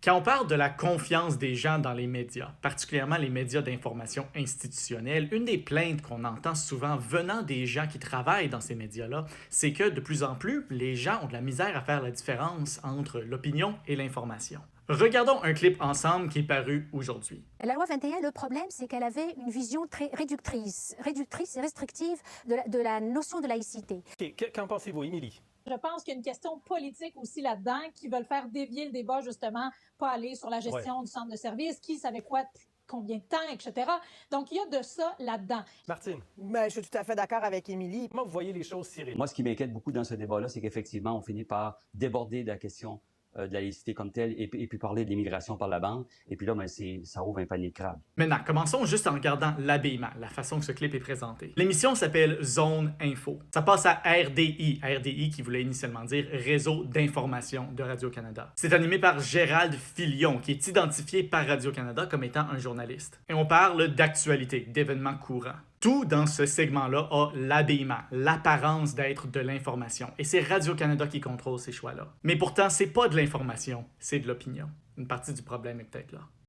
Quand on parle de la confiance des gens dans les médias, particulièrement les médias d'information institutionnels, une des plaintes qu'on entend souvent venant des gens qui travaillent dans ces médias-là, c'est que de plus en plus, les gens ont de la misère à faire la différence entre l'opinion et l'information. Regardons un clip ensemble qui est paru aujourd'hui. La loi 21, le problème, c'est qu'elle avait une vision très réductrice et restrictive de la notion de laïcité. Qu'en pensez-vous, Émilie? Je pense qu'il y a une question politique aussi là-dedans qui veulent faire dévier le débat, justement, pas aller sur la gestion du centre de service, qui savait quoi, combien de temps, etc. Donc, il y a de ça là-dedans. Martine, Ben, je suis tout à fait d'accord avec Émilie. comment vous voyez les choses, Cyril? Moi, ce qui m'inquiète beaucoup dans ce débat-là, c'est qu'effectivement, on finit par déborder de la question de la laïcité comme telle et puis parler de l'immigration par la bande. Et puis là, ben, ça ouvre un panier de crabes. Maintenant, commençons juste en regardant l'habillement, la façon que ce clip est présenté. L'émission s'appelle Zone Info. Ça passe à RDI qui voulait initialement dire Réseau d'information de Radio-Canada. C'est animé par Gérald Filion, qui est identifié par Radio-Canada comme étant un journaliste. Et on parle d'actualité, d'événements courants. Tout dans ce segment-là a l'habillement, l'apparence d'être de l'information. Et c'est Radio-Canada qui contrôle ces choix-là. Mais pourtant, c'est pas de l'information, c'est de l'opinion. Une partie du problème est peut-être là.